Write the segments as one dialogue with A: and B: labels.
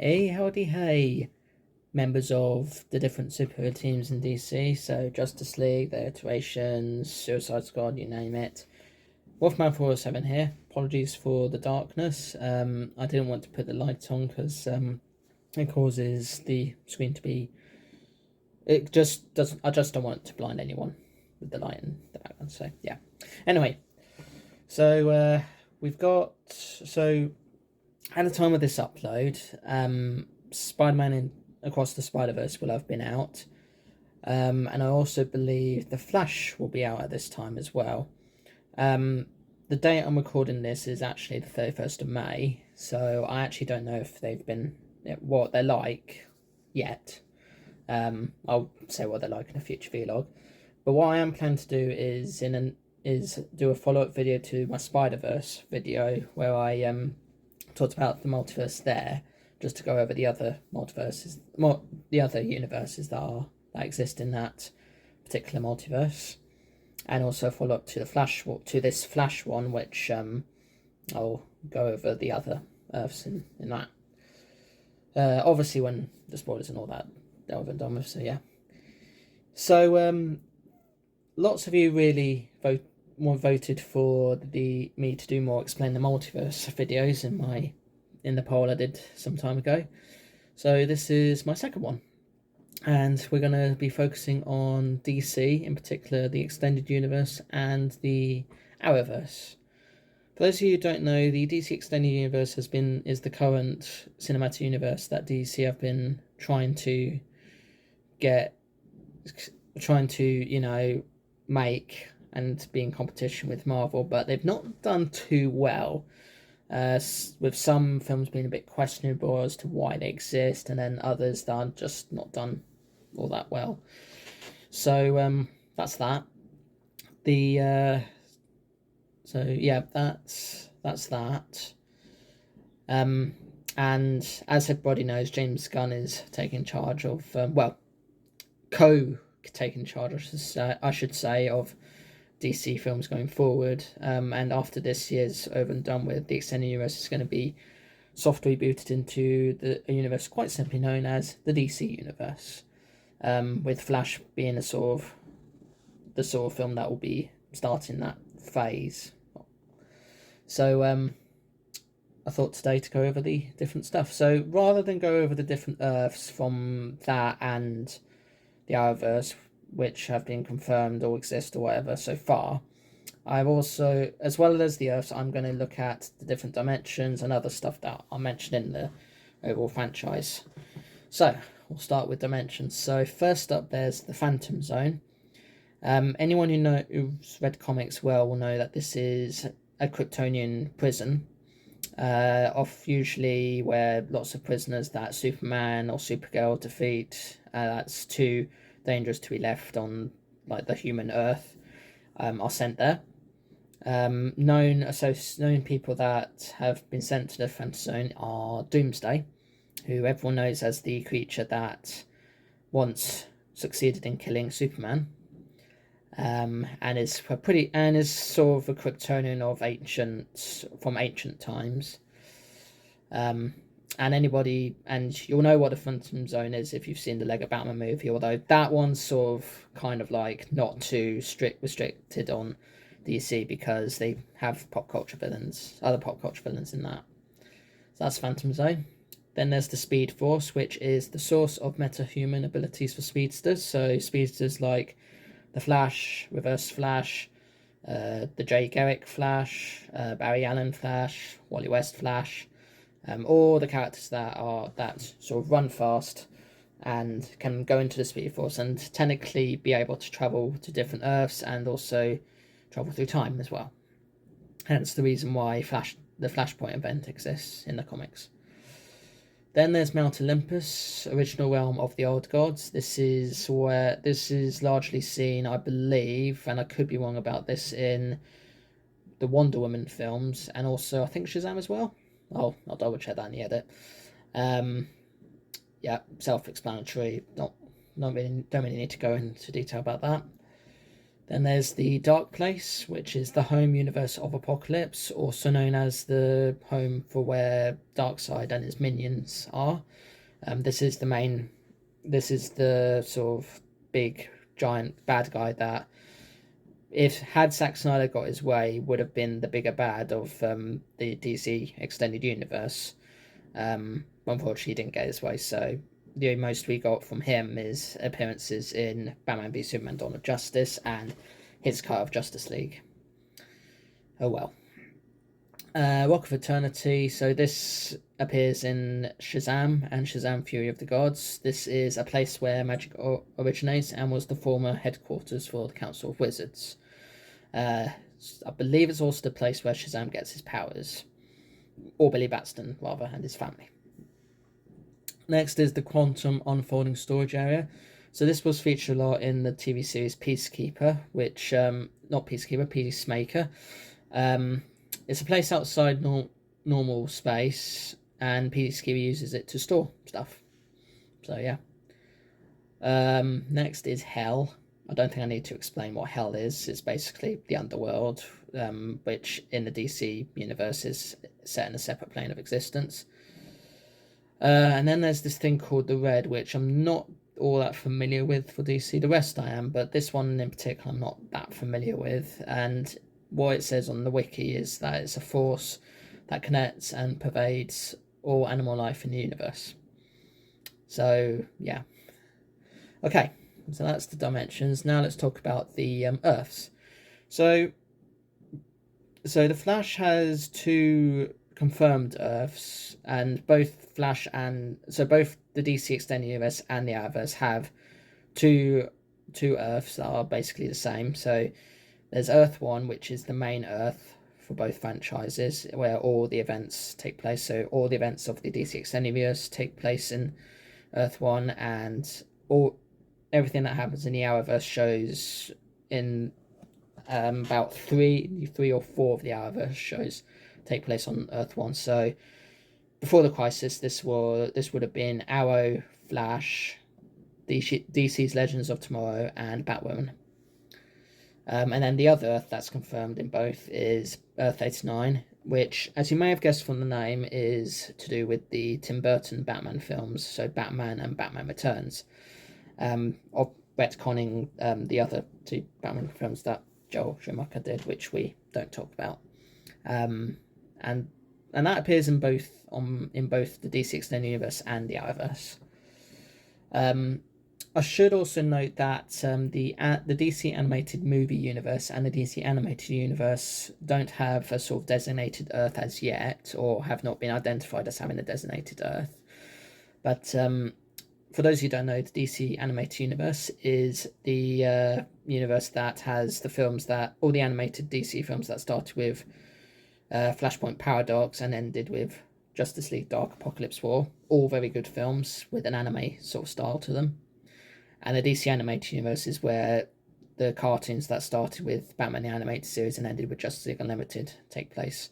A: Hey, howdy, hey, members of the different superhero teams in DC. So, Justice League, the Iterations, Suicide Squad, you name it. Wolfman 407 here. Apologies for the darkness. I didn't want to put the light on because it causes the screen to be. It just doesn't. I just don't want to blind anyone with the light in the background. So, yeah. Anyway, so we've got. So, at the time of this upload, Spider-Man Across the Spider-Verse will have been out, and I also believe The Flash will be out at this time as well. The date I'm recording this is actually the 31st of May, so I actually don't know if they've been what they're like yet. I'll say what they're like in a future vlog, but what I am planning to do is do a follow-up video to my Spider-Verse video where I talked about the multiverse there, just to go over the other multiverses, the other universes that exist in that particular multiverse, and also follow up to this Flash one, which I'll go over the other Earths in that. Obviously, when the spoilers and all that they're over and done with. So yeah. So lots of you really voted for me to do more explain the multiverse videos in the poll I did some time ago. So this is my second one, and we're going to be focusing on DC, in particular the extended universe and the Arrowverse. For those of you who don't know, the DC extended universe is the current cinematic universe that DC have been trying to make and be in competition with Marvel, but they've not done too well, with some films being a bit questionable as to why they exist, and then others that are just not done all that well. So that's that. That's that. And as everybody knows, James Gunn is taking charge of taking charge, I should say, of DC films going forward, and after this year's over and done with, the extended universe is going to be soft rebooted into a universe quite simply known as the DC universe, with Flash being the sort of film that will be starting that phase. So I thought today to go over the different stuff. So rather than go over the different Earths from that and the Arrowverse, which have been confirmed or exist or whatever so far, I've also, as well as the Earths, I'm going to look at the different dimensions and other stuff that I mentioned in the overall franchise. So we'll start with dimensions. So first up, there's the Phantom Zone. Anyone who's read comics well will know that this is a Kryptonian prison, usually where lots of prisoners that Superman or Supergirl defeat, that's too dangerous to be left on like the human Earth, are sent there. Known people that have been sent to the Phantom Zone are Doomsday, who everyone knows as the creature that once succeeded in killing Superman, and is sort of a Kryptonian of ancient times. And you'll know what the Phantom Zone is if you've seen the Lego Batman movie, although that one's sort of kind of like not too restricted on DC because they have other pop culture villains in that. So that's Phantom Zone. Then there's the Speed Force, which is the source of metahuman abilities for speedsters. So speedsters like the Flash, Reverse Flash, the Jay Garrick Flash, Barry Allen Flash, Wally West Flash, all the characters that sort of run fast and can go into the Speed Force and technically be able to travel to different Earths and also travel through time as well. Hence the reason why the Flashpoint event exists in the comics. Then there's Mount Olympus, original realm of the old gods. This is largely seen, I believe, and I could be wrong about this, in the Wonder Woman films, and also I think Shazam as well. I'll double check that in the edit. Yeah, self-explanatory. Don't really need to go into detail about that. Then there's the Dark Place, which is the home universe of Apocalypse, also known as the home for where Darkseid and his minions are. This is the sort of big giant bad guy that, if had Zack Snyder got his way, would have been the bigger bad of the DC extended universe. Unfortunately, he didn't get his way, so the most we got from him is appearances in Batman v Superman: Dawn of Justice and his cut of Justice League. Oh well. Rock of Eternity. So this appears in Shazam and Shazam: Fury of the Gods. This is a place where magic originates and was the former headquarters for the Council of Wizards. I believe it's also the place where Shazam gets his powers, or Billy Batson rather, and his family. Next is the Quantum Unfolding Storage Area. So this was featured a lot in the TV series Peacekeeper, which, not Peacekeeper, Peacemaker. It's a place outside normal space, and Peacekeeper uses it to store stuff. So yeah. Next is Hell. I don't think I need to explain what Hell is. It's basically the underworld, which in the DC universe is set in a separate plane of existence. And then there's this thing called the Red, which I'm not all that familiar with for DC. The rest I am, but this one in particular I'm not that familiar with. And what it says on the wiki is that it's a force that connects and pervades all animal life in the universe. So yeah. Okay, so that's the dimensions. Now let's talk about the Earths. So the Flash has 2 confirmed Earths, and both both the DC Extended Universe and the Arrowverse have two Earths that are basically the same. So there's Earth 1, which is the main Earth for both franchises, where all the events take place. So all the events of the DC Extended Universe take place in Earth 1, and everything that happens in the Arrowverse shows in about 3 or 4 of the Arrowverse shows take place on Earth 1. So before the crisis, this would have been Arrow, Flash, DC's Legends of Tomorrow, and Batwoman. And then the other Earth that's confirmed in both is Earth 89, which, as you may have guessed from the name, is to do with the Tim Burton Batman films, so Batman and Batman Returns, of retconning the other 2 Batman films that Joel Schumacher did, which we don't talk about. And that appears in both the DC Extended Universe and the Arrowverse. I should also note that the DC Animated Movie Universe and the DC Animated Universe don't have a sort of designated Earth as yet, or have not been identified as having a designated Earth. But for those who don't know, the DC Animated Universe is the universe that has all the animated DC films that started with Flashpoint Paradox and ended with Justice League Dark Apocalypse War. All very good films with an anime sort of style to them. And the DC Animated Universe is where the cartoons that started with Batman the Animated Series and ended with Justice League Unlimited take place.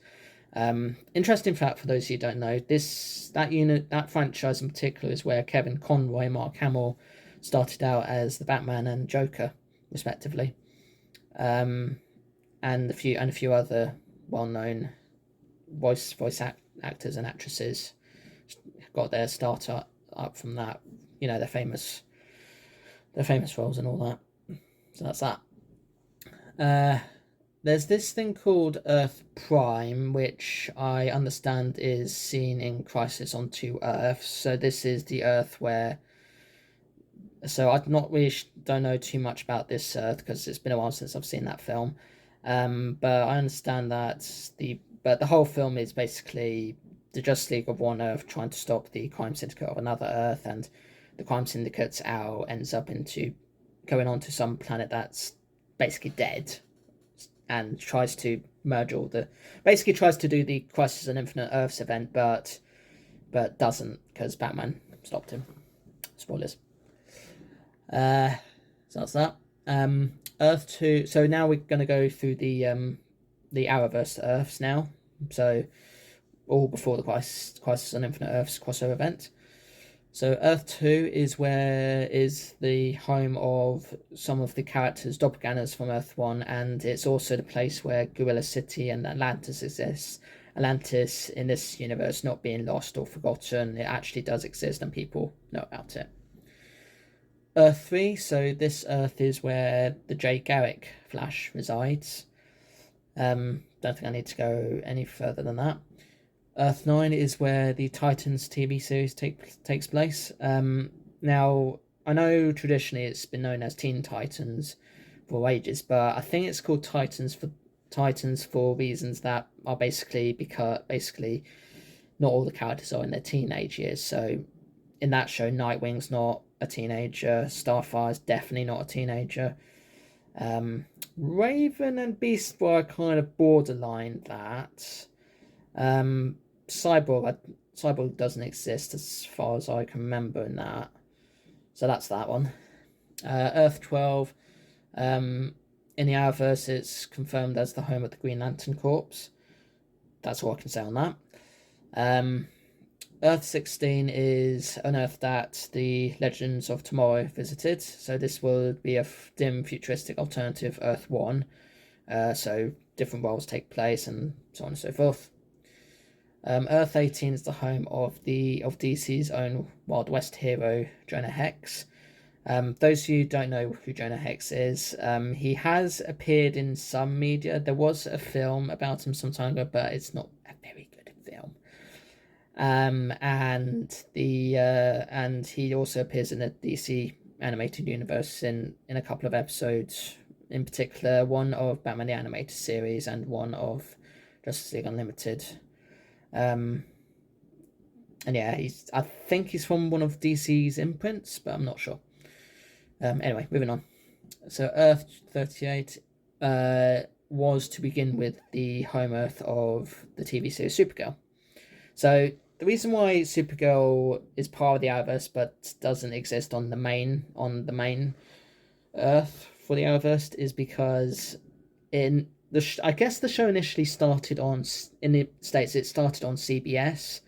A: Interesting fact for those who don't know, that franchise in particular is where Kevin Conroy and Mark Hamill started out as the Batman and Joker, respectively, and a few other well-known voice actors and actresses got their start up from that. You know, their famous roles and all that. So that's that. There's this thing called Earth Prime, which I understand is seen in Crisis on 2 Earths. So this is the Earth where... So I don't know too much about this Earth, because it's been a while since I've seen that film. But I understand that the whole film is basically the Justice League of one Earth trying to stop the crime syndicate of another Earth, and the crime syndicate's owl ends up going on to some planet that's basically dead, and tries to merge tries to do the Crisis on Infinite Earths event, but doesn't, because Batman stopped him. Spoilers. So that's that. Earth 2. So now we're going to go through the Arrowverse Earths now. So all before the Crisis on Infinite Earths crossover event. So Earth 2 is the home of some of the characters, doppelgangers from Earth 1, and it's also the place where Gorilla City and Atlantis exists. Atlantis in this universe not being lost or forgotten, it actually does exist and people know about it. Earth 3, so this Earth is where the Jay Garrick Flash resides. Don't think I need to go any further than that. Earth 9 is where the Titans TV series takes place. Now, I know traditionally it's been known as Teen Titans for ages, but I think it's called Titans for reasons that are basically not all the characters are in their teenage years. So in that show, Nightwing's not a teenager, Starfire's definitely not a teenager. Raven and Beast were kind of borderline that. Cyborg doesn't exist as far as I can remember in that. So that's that one. Earth 12. In the Arrowverse, it's confirmed as the home of the Green Lantern Corps. That's all I can say on that. Earth 16 is an Earth that the Legends of Tomorrow visited. So this would be a dim, futuristic alternative Earth 1. So different worlds take place and so on and so forth. Earth 18 is the home of DC's own Wild West hero, Jonah Hex. Those of you who don't know who Jonah Hex is, he has appeared in some media. There was a film about him some time ago, but it's not a very good film. And he also appears in the DC animated universe in a couple of episodes, in particular one of Batman the Animated Series and one of Justice League Unlimited. And yeah, I think he's from one of DC's imprints, but I'm not sure. Anyway, moving on. So Earth 38 was to begin with the home Earth of the TV series Supergirl. So the reason why Supergirl is part of the Arrowverse but doesn't exist on the main Earth for the Arrowverse is because I guess the show initially started in the States. It started on CBS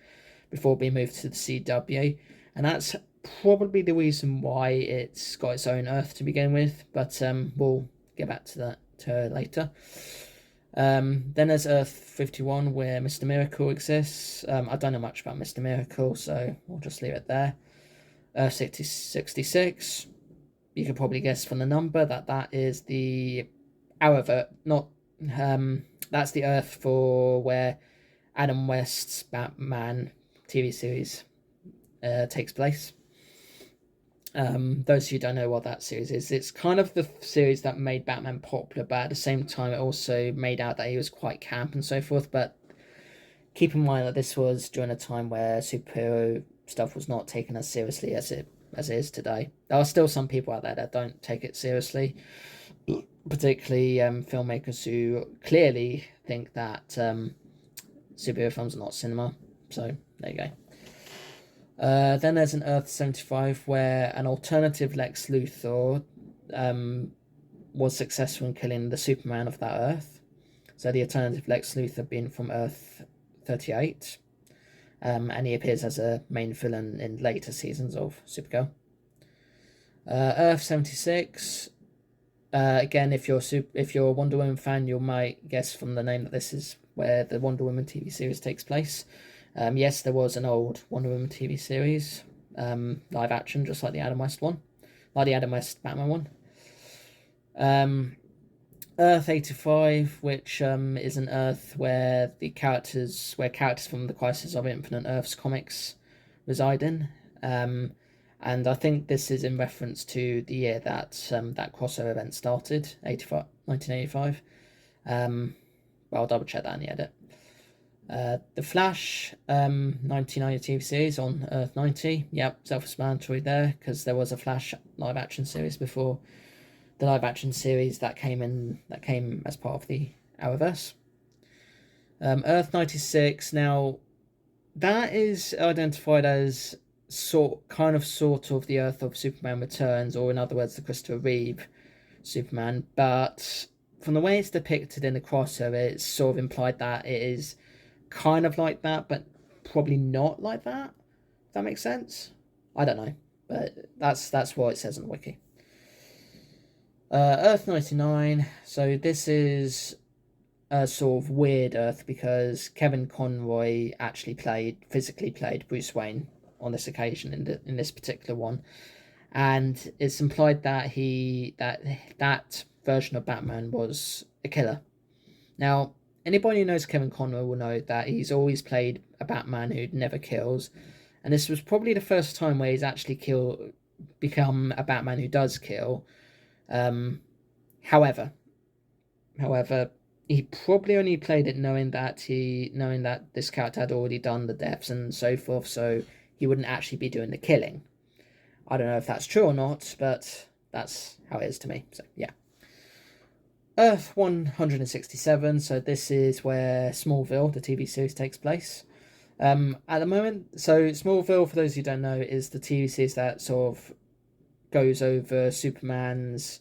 A: before being moved to the CW, and that's probably the reason why it's got its own Earth to begin with. But we'll get back to that later. Then there's Earth 51 where Mr. Miracle exists. I don't know much about Mr. Miracle, so we'll just leave it there. Earth 66. You can probably guess from the number that is the Arrowverse, not. That's the Earth for where Adam West's Batman TV series takes place. Those who don't know what that series is, it's kind of the series that made Batman popular, but at the same time it also made out that he was quite camp and so forth. But keep in mind that this was during a time where superhero stuff was not taken as seriously as it is today. There are still some people out there that don't take it seriously, particularly filmmakers who clearly think that superhero films are not cinema. So there you go. Then there's an Earth 75 where an alternative Lex Luthor was successful in killing the Superman of that Earth. So the alternative Lex Luthor being from Earth 38. And he appears as a main villain in later seasons of Supergirl. Earth 76. Again, if you're a Wonder Woman fan, you might guess from the name that this is where the Wonder Woman TV series takes place. Yes, there was an old Wonder Woman TV series, live action, just like the Adam West one, like the Adam West Batman one. Earth 85, which is an Earth where characters from the Crisis of Infinite Earths comics reside in. And I think this is in reference to the year that that crossover event started, 1985. But I'll double check that in the edit. The Flash 1990 TV series on Earth 90. Yep, self-explanatory there, because there was a Flash live action series before the live action series that came as part of the Arrowverse. Earth 96. Now, that is identified as sort of the Earth of Superman Returns, or in other words, the Christopher Reeve Superman. But from the way it's depicted in the crossover, it's sort of implied that it is kind of like that, but probably not like that. If that makes sense. I don't know, but that's what it says on the wiki. Earth 99. So this is a sort of weird Earth because Kevin Conroy actually physically played Bruce Wayne on this occasion in this particular one, and it's implied that that version of Batman was a killer. Now, anybody who knows Kevin Conroy will know that he's always played a Batman who never kills, and this was probably the first time where he's actually become a Batman who does kill. However, he probably only played it knowing that this character had already done the deaths and so forth, so he wouldn't actually be doing the killing. I don't know if that's true or not, but that's how it is to me. So yeah. Earth 167. So this is where Smallville, the TV series, takes place. At the moment, so Smallville, for those who don't know, is the TV series that sort of goes over Superman's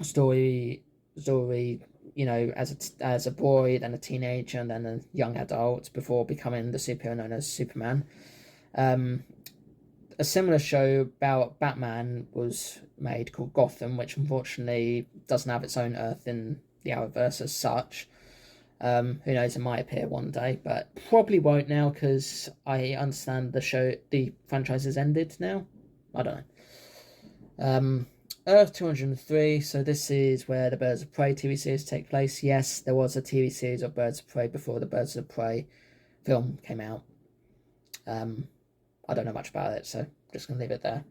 A: story, as a boy, then a teenager, and then a young adult before becoming the superhero known as Superman. A similar show about Batman was made called Gotham, which unfortunately doesn't have its own Earth in the Arrowverse as such. Who knows, it might appear one day, but probably won't now because I understand the franchise has ended now. I don't know. Earth 203, so this is where the Birds of Prey TV series take place. Yes, there was a TV series of Birds of Prey before the Birds of Prey film came out. I don't know much about it, so I'm just going to leave it there.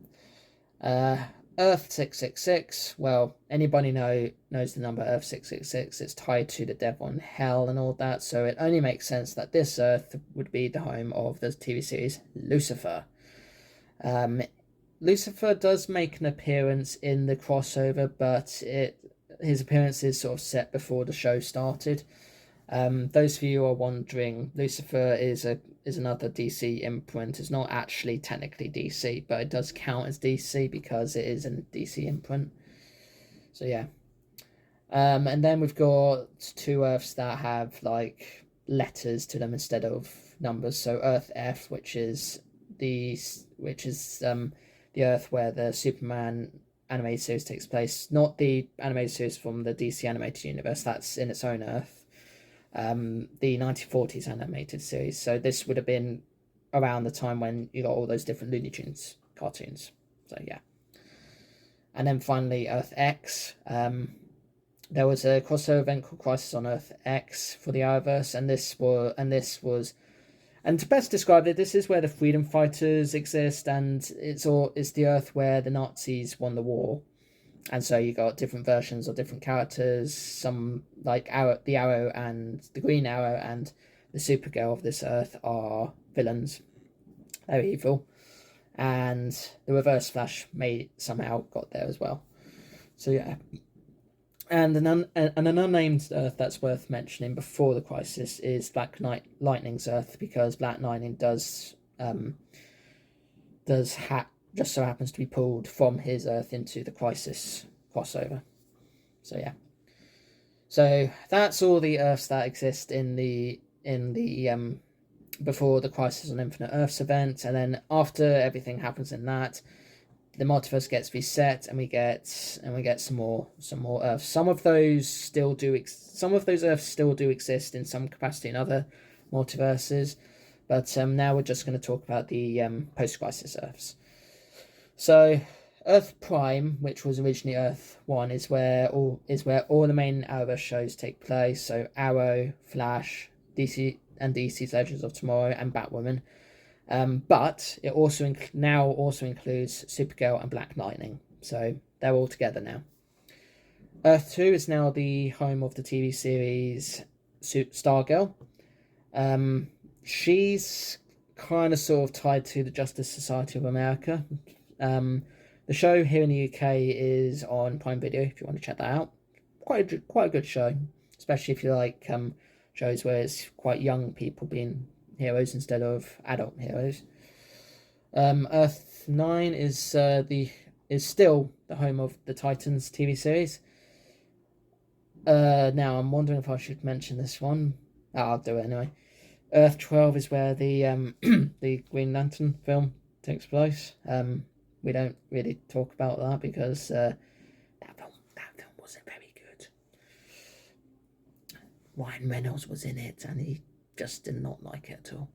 A: Earth 666, well, anybody knows the number Earth 666. It's tied to the devil and hell and all that, so it only makes sense that this Earth would be the home of the TV series Lucifer. Lucifer does make an appearance in the crossover, but his appearance is sort of set before the show started. Those of you who are wondering, Lucifer is another DC imprint. It's not actually technically DC, but it does count as DC because it is a DC imprint. So yeah. And then we've got two Earths that have like letters to them instead of numbers. So Earth F, which is the Earth where the Superman animated series takes place, not the animated series from the DC animated universe. That's in its own Earth. The 1940s animated series. So this would have been around the time when you got all those different Looney Tunes cartoons. So yeah. And then finally Earth X. There was a crossover event called Crisis on Earth X for the Arrowverse, and to best describe it, this is where the freedom fighters exist, and it's the Earth where the Nazis won the war. And so you got different versions of different characters, some like the Arrow and the Green Arrow and the Supergirl of this Earth are villains. They're evil. And the Reverse Flash somehow got there as well. So yeah. And an unnamed Earth that's worth mentioning before the Crisis is Black Lightning's Earth, because Black Lightning just so happens to be pulled from his Earth into the Crisis crossover. So yeah. So that's all the Earths that exist in the before the Crisis on Infinite Earths event, and then after everything happens in that, the multiverse gets reset, and we get some more Earths. Some of those Earths still do exist in some capacity in other multiverses, but now we're just going to talk about the post-Crisis Earths. So Earth Prime, which was originally Earth 1, is where all the main Arrowverse shows take place. So Arrow, Flash, DC's Legends of Tomorrow, and Batwoman. But it also includes Supergirl and Black Lightning. So they're all together now. Earth 2 is now the home of the TV series Stargirl. She's kind of sort of tied to the Justice Society of America. The show here in the UK is on Prime Video if you want to check that out. Quite a good show, especially if you like shows where it's quite young people being heroes instead of adult heroes. Earth 9 is still the home of the Titans TV series. Now I'm wondering if I should mention this one. I'll do it anyway. Earth 12 is where the the Green Lantern film takes place. We don't really talk about that because that film wasn't very good. Ryan Reynolds was in it, and he just did not like it at all.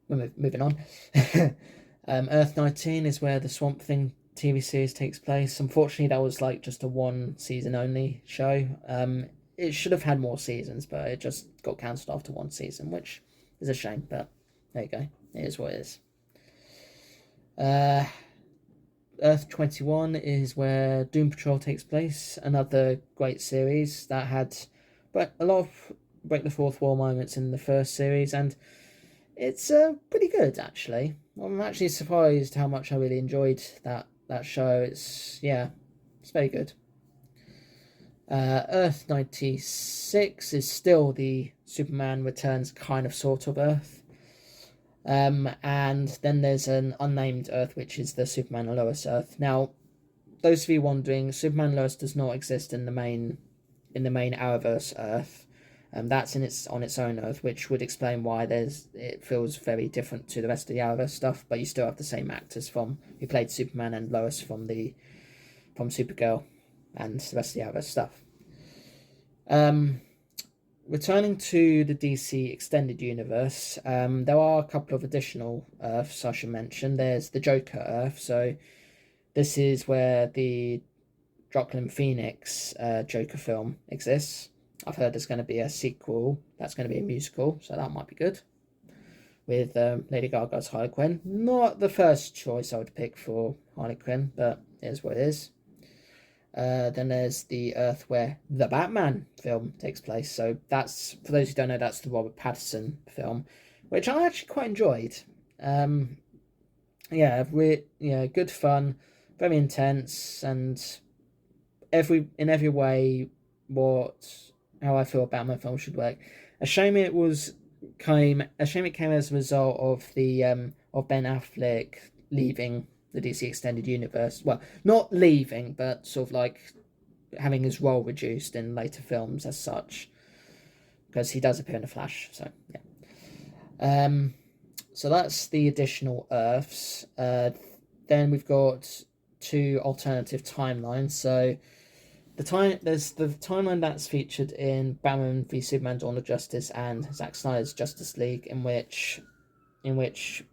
A: We're moving on. Earth 19 is where the Swamp Thing TV series takes place. Unfortunately, that was like just a one season only show. It should have had more seasons, but it just got cancelled after one season, which is a shame, but there you go. It is what it is. Earth 21 is where Doom Patrol takes place. Another great series that had but a lot of break the fourth wall moments in the first series, and it's pretty good actually. I'm actually surprised how much I really enjoyed that show. It's very good. Earth 96 is still the Superman Returns kind of sort of Earth. And then there's an unnamed Earth, which is the Superman and Lois Earth. Now, those of you wondering, Superman and Lois does not exist in the main Arrowverse Earth. That's on its own Earth, which would explain why it feels very different to the rest of the Arrowverse stuff. But you still have the same actors who played Superman and Lois from Supergirl and the rest of the Arrowverse stuff. Returning to the DC Extended Universe, there are a couple of additional Earths I should mention. There's the Joker Earth, so this is where the Joaquin Phoenix Joker film exists. I've heard there's going to be a sequel that's going to be a musical, so that might be good. With Lady Gaga's Harley Quinn. Not the first choice I would pick for Harley Quinn, but it is what it is. Then there's the Earth where the Batman film takes place. So that's, for those who don't know, that's the Robert Pattinson film, which I actually quite enjoyed. Good fun, very intense, and in every way how I feel a Batman film should work. A shame it came as a result of the of Ben Affleck leaving the DC Extended Universe. Well, not leaving, but sort of like having his role reduced in later films as such, because he does appear in The Flash. So yeah. So that's the additional Earths. Then we've got two alternative timelines. So there's the timeline that's featured in Batman v Superman: Dawn of Justice and Zack Snyder's Justice League, in which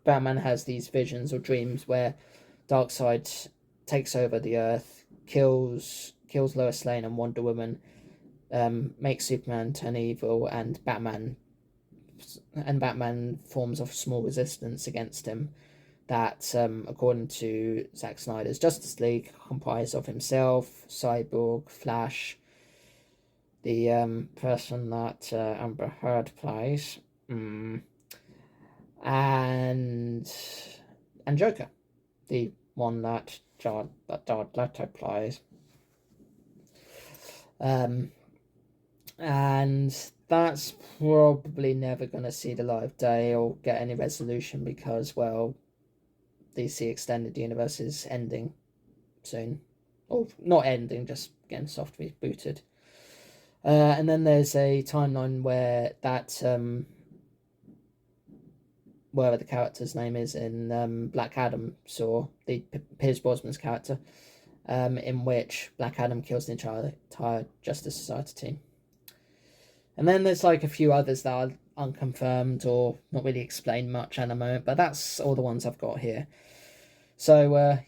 A: Batman has these visions or dreams where Darkseid takes over the Earth, kills Lois Lane and Wonder Woman, makes Superman turn evil, and Batman forms a small resistance against him. That, according to Zack Snyder's Justice League, comprised of himself, Cyborg, Flash, the person that Amber Heard plays, and Joker, the one that Jared Leto plays. And that's probably never going to see the light of day or get any resolution because, well, DC Extended Universe is ending soon. Or not ending, just getting soft rebooted. And then there's a timeline where whatever the character's name is in Black Adam, so the Pierce Brosnan's character, in which Black Adam kills the entire Justice Society team. And then there's like a few others that are unconfirmed or not really explained much at the moment, but that's all the ones I've got here. So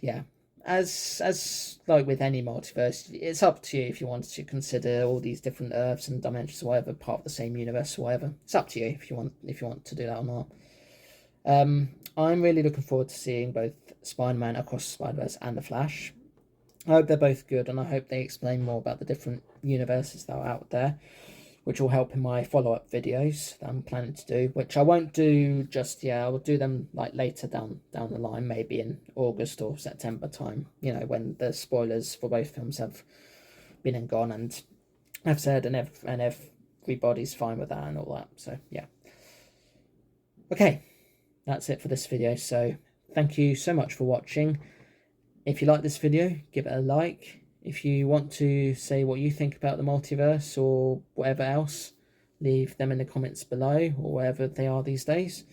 A: as like with any multiverse, it's up to you if you want to consider all these different Earths and dimensions or whatever part of the same universe or whatever. It's up to you if you want to do that or not. I'm really looking forward to seeing both Spider-Man Across the Spider-Verse and The Flash. I hope they're both good, and I hope they explain more about the different universes that are out there, which will help in my follow-up videos that I'm planning to do, which I won't do just yet. I will do them like later down the line, maybe in August or September time, when the spoilers for both films have been and gone, and I've said and everybody's fine with that and all that. So yeah. Okay, that's it for this video. So thank you so much for watching. If you like this video, give it a like. If you want to say what you think about the multiverse or whatever else, leave them in the comments below, or wherever they are these days.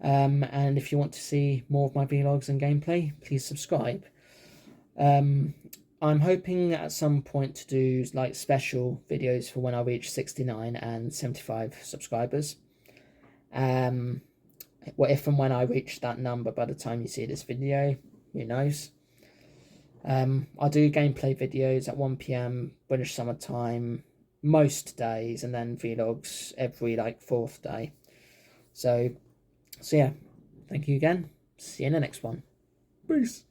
A: And if you want to see more of my vlogs and gameplay, please subscribe. I'm hoping at some point to do like special videos for when I reach 69 and 75 subscribers. Well, if and when I reach that number by the time you see this video, who knows. I do gameplay videos at 1 PM British Summer Time most days, and then vlogs every like 4th day. So yeah, thank you again. See you in the next one. Peace.